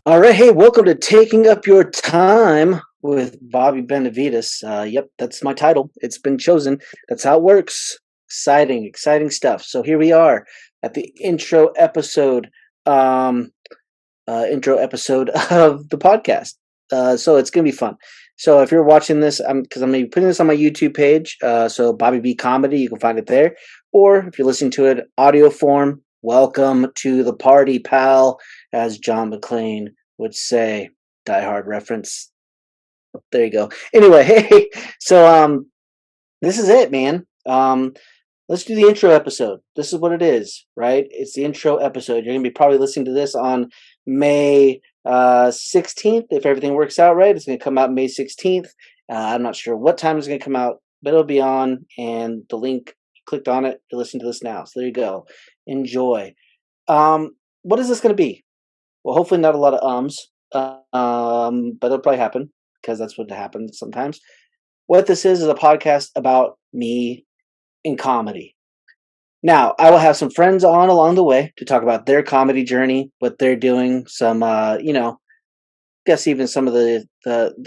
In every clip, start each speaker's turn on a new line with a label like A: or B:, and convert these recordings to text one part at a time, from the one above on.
A: All right, hey, welcome to Taking Up Your Time with Bobby Benavides. Yep, that's my title. It's been chosen. That's how it works. Exciting, exciting stuff. So here we are at the um, intro episode of the podcast. So it's gonna be fun. So if you're watching this, because I'm gonna be putting this on my YouTube page. So Bobby B Comedy, you can find it there. Or if you're listening to it audio form, welcome to the party, pal, as John McClane would say. Die Hard reference. There you go. Anyway, hey, so this is it, man. Let's do the intro episode. This is what it is, right? It's the intro episode. You're gonna be probably listening to this on May 16th, if everything works out right. It's gonna come out May 16th. I'm not sure what time it's gonna come out, but it'll be on, and the link, clicked on it to listen to this now. So there you go. Enjoy. What is this gonna be? Well, hopefully not a lot of but it'll probably happen because that's what happens sometimes. What this is a podcast about me in comedy. Now, I will have some friends on along the way to talk about their comedy journey, what they're doing, some guess even some of the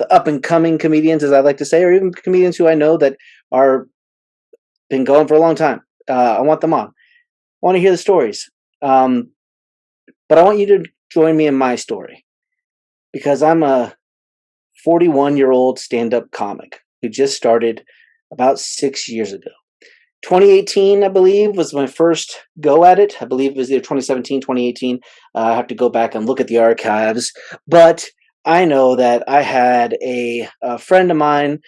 A: up and coming comedians, as I like to say, or even comedians who I know that are been going for a long time. I want them on. I want to hear the stories. But I want you to join me in my story because I'm a 41-year-old stand-up comic who just started about 6 years ago. 2018, I believe, was my first go at it. I believe it was either 2017, 2018. I have to go back and look at the archives. But I know that I had a friend of mine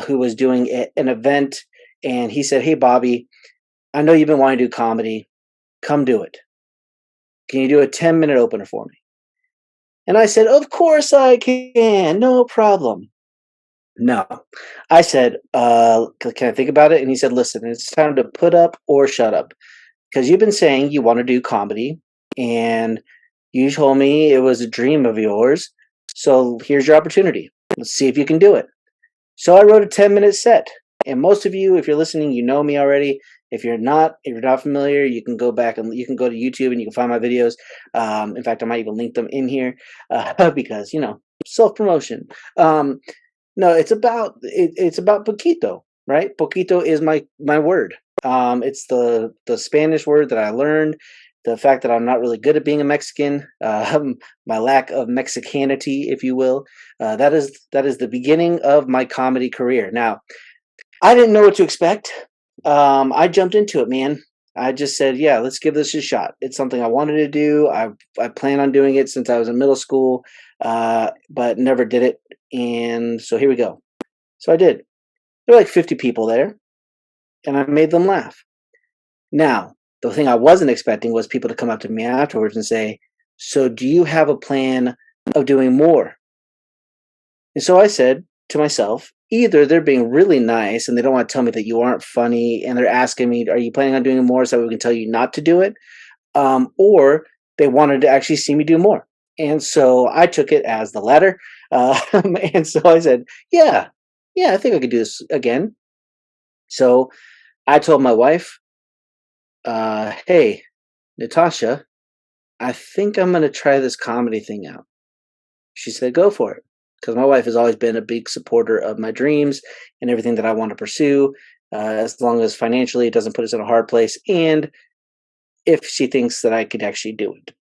A: who was doing an event, and he said, "Hey, Bobby, I know you've been wanting to do comedy. Come do it. Can you do a 10-minute opener for me?" And I said, "Of course I can. No problem." No. I said, can I think about it?" And he said, "Listen, it's time to put up or shut up. Because you've been saying you want to do comedy, and you told me it was a dream of yours. So here's your opportunity. Let's see if you can do it." So I wrote a 10-minute set. And most of you, if you're listening, you know me already. If you're not familiar, you can go back and you can go to YouTube and you can find my videos. In fact, I might even link them in here because self promotion. Um, no, it's about poquito, right? Poquito is my word. It's the Spanish word that I learned. The fact that I'm not really good at being a Mexican, my lack of Mexicanity, if you will, that is the beginning of my comedy career. Now, I didn't know what to expect. I jumped into it, man. I just said, "Yeah, let's give this a shot." It's something I wanted to do. I plan on doing it since I was in middle school, but never did it. And so here we go. So I did. There were like 50 people there, and I made them laugh. Now, the thing I wasn't expecting was people to come up to me afterwards and say, "So do you have a plan of doing more?" And so I said to myself, either they're being really nice and they don't want to tell me that you aren't funny and they're asking me, "Are you planning on doing more so we can tell you not to do it?" Or they wanted to actually see me do more. And so I took it as the latter. And so I said, "Yeah, yeah, I think I could do this again." So I told my wife, "Hey, Natasha, I think I'm going to try this comedy thing out." She said, "Go for it." Because my wife has always been a big supporter of my dreams and everything that I want to pursue, as long as financially it doesn't put us in a hard place. And if she thinks that I could actually do it.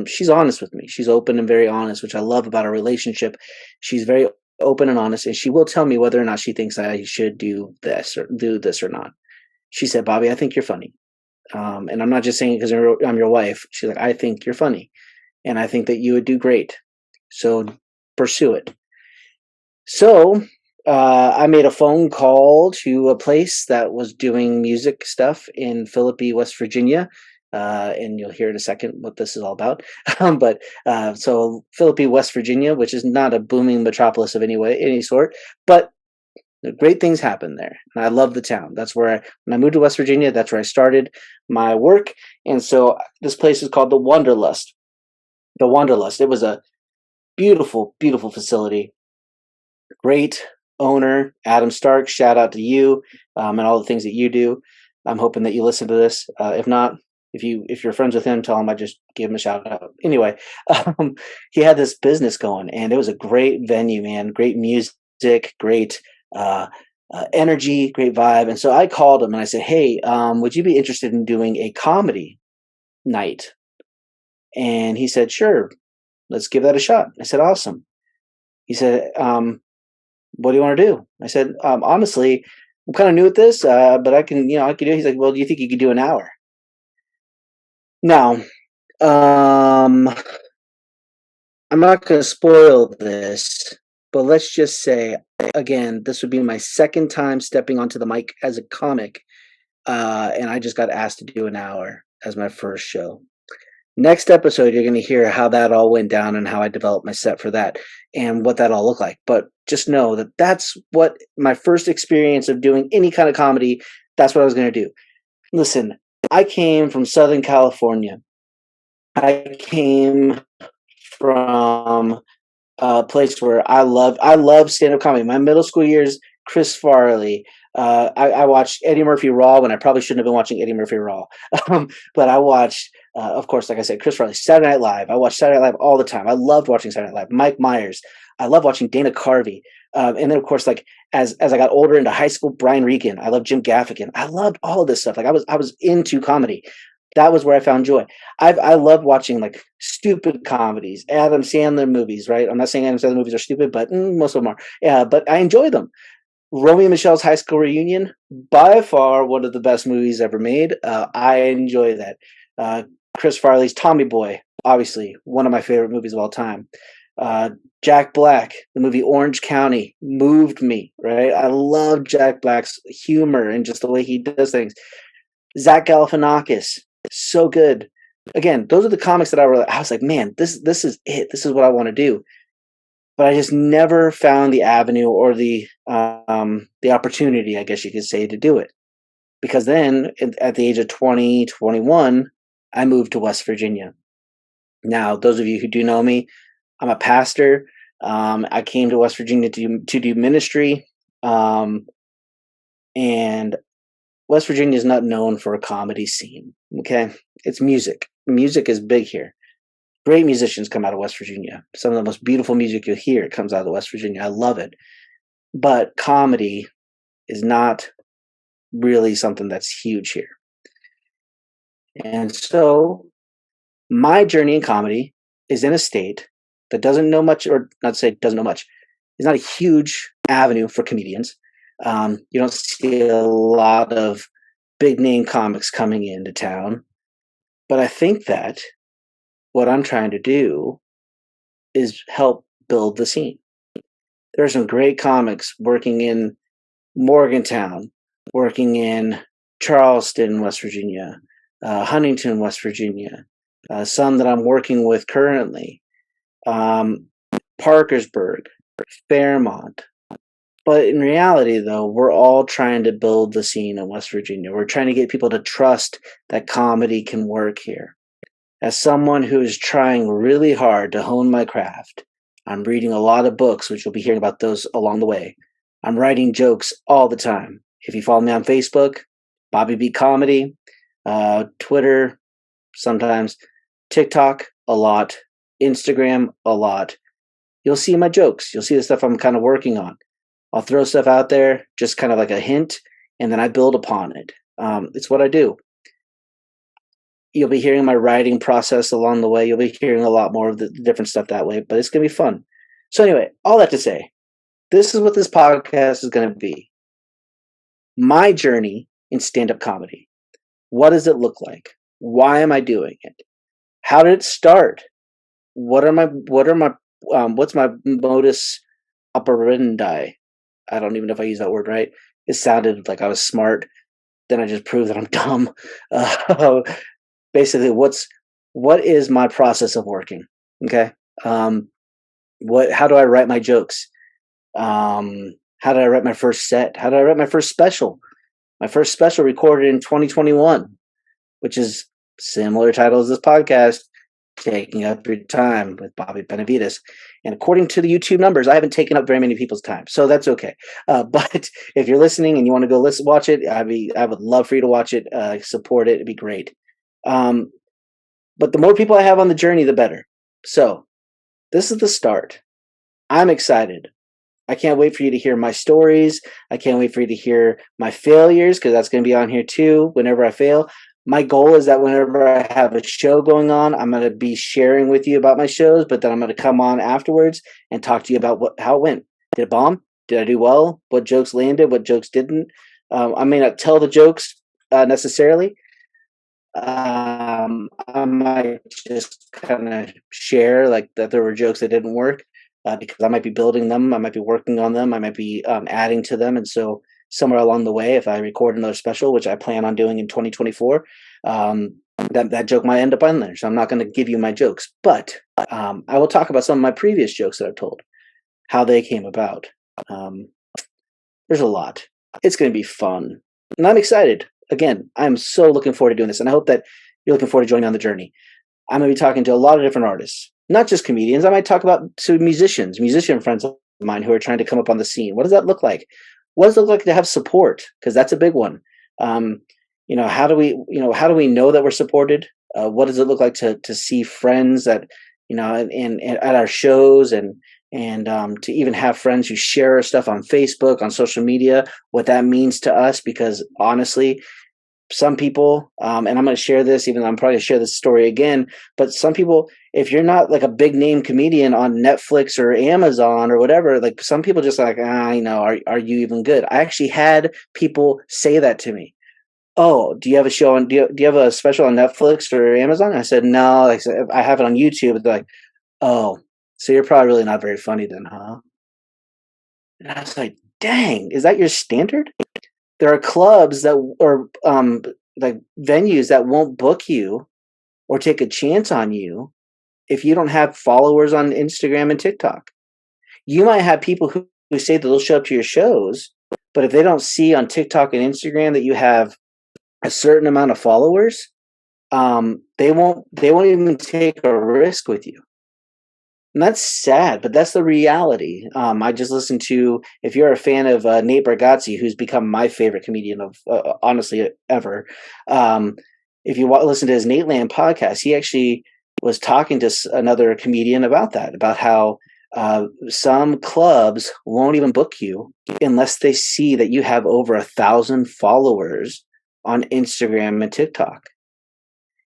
A: She's honest with me. She's open and very honest, which I love about our relationship. She's very open and honest, and she will tell me whether or not she thinks I should do this or not. She said, "Bobby, I think you're funny." And I'm not just saying it because I'm your wife. She's like, "I think you're funny, and I think that you would do great. So pursue it." So I made a phone call to a place that was doing music stuff in Philippi, West Virginia. And you'll hear in a second what this is all about. So Philippi, West Virginia, which is not a booming metropolis of any sort, but great things happen there. And I love the town. That's where when I moved to West Virginia, that's where I started my work. And so this place is called the Wanderlust. The Wanderlust. It was a beautiful, beautiful facility. Great owner, Adam Stark. Shout out to you and all the things that you do. I'm hoping that you listen to this. If not, if you're friends with him, tell him I just gave him a shout out. Anyway, he had this business going, and it was a great venue, man. Great music, great uh, energy, great vibe. And so I called him and I said, "Hey, would you be interested in doing a comedy night?" And he said, "Sure, let's give that a shot." I said, "Awesome." He said, "What do you want to do?" I said, "Honestly, I'm kind of new at this, but I can do it." He's like, "Well, do you think you could do an hour?" Now, um, I'm not going to spoil this, but let's just say, again, this would be my second time stepping onto the mic as a comic, and I just got asked to do an hour as my first show. Next episode, you're going to hear how that all went down and how I developed my set for that and what that all looked like. But just know that that's what my first experience of doing any kind of comedy, that's what I was going to do. Listen, I came from Southern California. I came from a place where I love stand up comedy. My middle school years, Chris Farley. I watched Eddie Murphy Raw when I probably shouldn't have been watching Eddie Murphy Raw. But I watched, of course, like I said, Chris Farley, Saturday Night Live. I watched Saturday Night Live all the time. I loved watching Saturday Night Live. Mike Myers. I love watching Dana Carvey. And then, of course, like as I got older into high school, Brian Regan. I love Jim Gaffigan. I loved all of this stuff. Like I was into comedy. That was where I found joy. I love watching like stupid comedies, Adam Sandler movies. Right? I'm not saying Adam Sandler movies are stupid, but most of them are. Yeah, but I enjoy them. Romy and Michelle's High School Reunion, by far one of the best movies ever made. I enjoy that. Chris Farley's Tommy Boy, obviously one of my favorite movies of all time. Jack Black, the movie Orange County, moved me. Right? I love Jack Black's humor and just the way he does things. Zach Galifianakis, so good. Again, those are the comics that I was like, man, this is it. This is what I want to do. But I just never found the avenue or the opportunity, I guess you could say, to do it. Because then, at the age of 20, 21, I moved to West Virginia. Now, those of you who do know me, I'm a pastor. I came to West Virginia to do ministry, and West Virginia is not known for a comedy scene. Okay, it's music. Music is big here. Great musicians come out of West Virginia. Some of the most beautiful music you'll hear comes out of West Virginia. I love it. But comedy is not really something that's huge here. And so my journey in comedy is in a state that doesn't know much, or not say doesn't know much. It's not a huge avenue for comedians. You don't see a lot of big name comics coming into town. But I think that what I'm trying to do is help build the scene. There are some great comics working in Morgantown, working in Charleston, West Virginia, Huntington, West Virginia, some that I'm working with currently, Parkersburg, Fairmont. But in reality, though, we're all trying to build the scene in West Virginia. We're trying to get people to trust that comedy can work here. As someone who is trying really hard to hone my craft, I'm reading a lot of books, which you'll be hearing about those along the way. I'm writing jokes all the time. If you follow me on Facebook, Bobby B Comedy, Twitter, sometimes, TikTok, a lot, Instagram, a lot. You'll see my jokes. You'll see the stuff I'm kind of working on. I'll throw stuff out there, just kind of like a hint, and then I build upon it. It's what I do. You'll be hearing my writing process along the way. You'll be hearing a lot more of the different stuff that way, but it's going to be fun. So anyway, all that to say, this is what this podcast is going to be. My journey in stand-up comedy. What does it look like? Why am I doing it? How did it start? What's my modus operandi? I don't even know if I use that word right. It sounded like I was smart. Then I just proved that I'm dumb. Basically, what is my process of working? Okay. How do I write my jokes? How did I write my first set? How did I write my first special? My first special recorded in 2021, which is similar title as this podcast, Taking Up Your Time with Bobby Benavides. And according to the YouTube numbers, I haven't taken up very many people's time, so that's okay. But if you're listening and you want to go watch it, I would love for you to watch it, support it. It'd be great. But the more people I have on the journey, the better. So this is the start. I'm excited. I can't wait for you to hear my stories. I can't wait for you to hear my failures, because that's going to be on here too whenever I fail. My goal is that whenever I have a show going on, I'm going to be sharing with you about my shows, but then I'm going to come on afterwards and talk to you about how it went. Did it bomb? Did I do well? What jokes landed? What jokes didn't? I may not tell the jokes necessarily. I might just kind of share like that there were jokes that didn't work, because I might be building them, I might be working on them, I might be adding to them, and so somewhere along the way, if I record another special, which I plan on doing in 2024, that joke might end up on there. So I'm not going to give you my jokes, but I will talk about some of my previous jokes that I've told, how they came about. There's a lot. It's going to be fun, and I'm excited. Again, I'm so looking forward to doing this, and I hope that you're looking forward to joining on the journey. I'm going to be talking to a lot of different artists, not just comedians. I might talk about to musician friends of mine who are trying to come up on the scene. What does that look like? What does it look like to have support? Because that's a big one. How do we know that we're supported? What does it look like to see friends that, and at our shows, and to even have friends who share our stuff on Facebook, on social media, what that means to us? Because honestly, some people, and I'm going to share this, even though I'm probably going to share this story again, but some people, if you're not like a big name comedian on Netflix or Amazon or whatever, like some people just like, are you even good? I actually had people say that to me. Oh, do you have a show on, do you have a special on Netflix or Amazon? I said, no, like, I have it on YouTube. They're like, oh, so you're probably really not very funny then, huh? And I was like, dang, is that your standard? There are clubs that, or like venues that won't book you or take a chance on you if you don't have followers on Instagram and TikTok. You might have people who say that they'll show up to your shows, but if they don't see on TikTok and Instagram that you have a certain amount of followers, they won't even take a risk with you. And that's sad, but that's the reality. I just listened to, if you're a fan of Nate Bargatze, who's become my favorite comedian of honestly ever. If you listen to his Nate Land podcast, he actually was talking to another comedian about that, about how some clubs won't even book you unless they see that you have over 1,000 followers on Instagram and TikTok.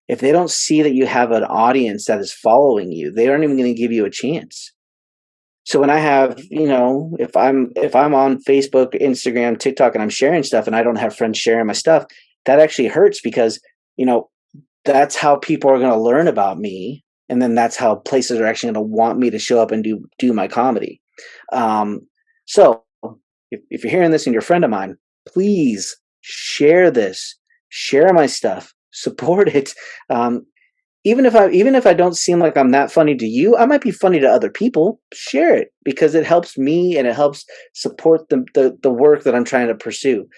A: If they don't see that you have an audience that is following you, they aren't even going to give you a chance. So when I have, if I'm on Facebook, Instagram, TikTok, and I'm sharing stuff and I don't have friends sharing my stuff, that actually hurts, because, that's how people are going to learn about me. And then that's how places are actually going to want me to show up and do my comedy. So if you're hearing this and you're a friend of mine, please share this, share my stuff, support it. Even if I don't seem like I'm that funny to you, I might be funny to other people. Share it, because it helps me and it helps support the work that I'm trying to pursue.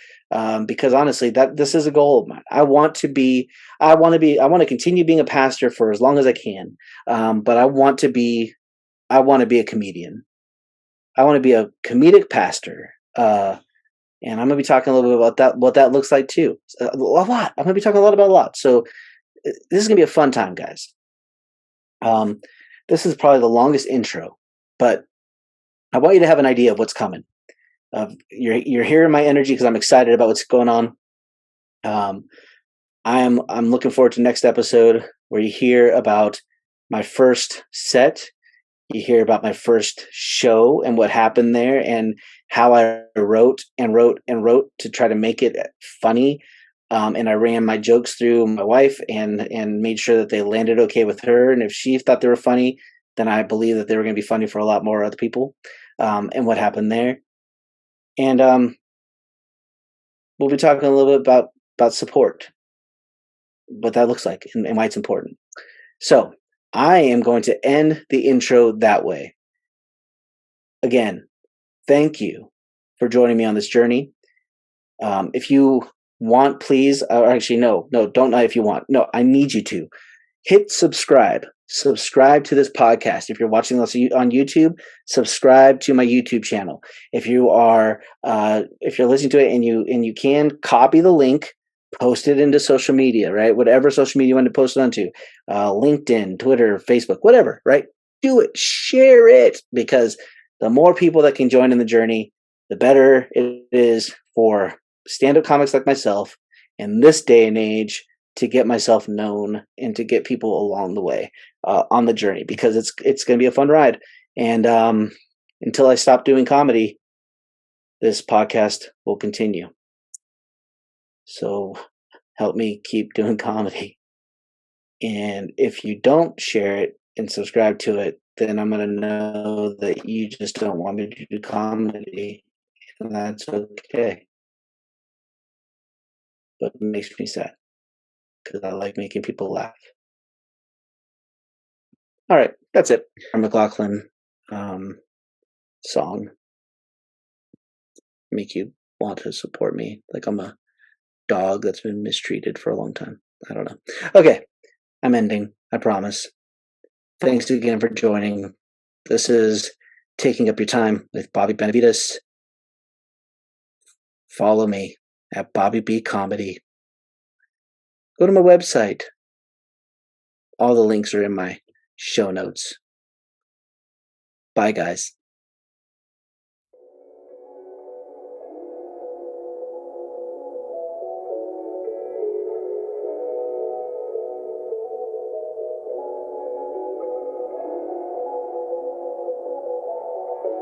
A: Because honestly, this is a goal of mine. I want to continue being a pastor for as long as I can. But I want to be a comedian. I want to be a comedic pastor. And I'm going to be talking a little bit about that, what that looks like too. A lot. I'm going to be talking about a lot. So this is going to be a fun time, guys. This is probably the longest intro, but I want you to have an idea of what's coming. You're hearing my energy because I'm excited about what's going on. I'm looking forward to next episode where you hear about my first set. You hear about my first show and what happened there, and how I wrote to try to make it funny. And I ran my jokes through my wife and made sure that they landed okay with her. And if she thought they were funny, then I believe that they were going to be funny for a lot more other people. And what happened there. And we'll be talking a little bit about support, what that looks like, and why it's important. So I am going to end the intro that way. Again, thank you for joining me on this journey. If you want, please, or actually, no, don't know if you want. No, I need you to hit subscribe. Subscribe to this podcast. If you're watching this on YouTube, subscribe to my YouTube channel. If you're listening to it and you can, copy the link, post it into social media, right? Whatever social media you want to post it onto, LinkedIn, Twitter, Facebook, whatever, right? Do it, share it, because the more people that can join in the journey, the better it is for stand-up comics like myself in this day and age to get myself known and to get people along the way on the journey, because it's going to be a fun ride. And until I stop doing comedy, this podcast will continue. So help me keep doing comedy. And if you don't share it and subscribe to it, then I'm going to know that you just don't want me to do comedy. And that's okay. But it makes me sad because I like making people laugh. All right, that's it. Our McLaughlin song. Make you want to support me like I'm a dog that's been mistreated for a long time. I don't know. Okay, I'm ending. I promise. Thanks again for joining. This is Taking Up Your Time with Bobby Benavides. Follow me at Bobby B Comedy. Go to my website. All the links are in my show notes. Bye, guys.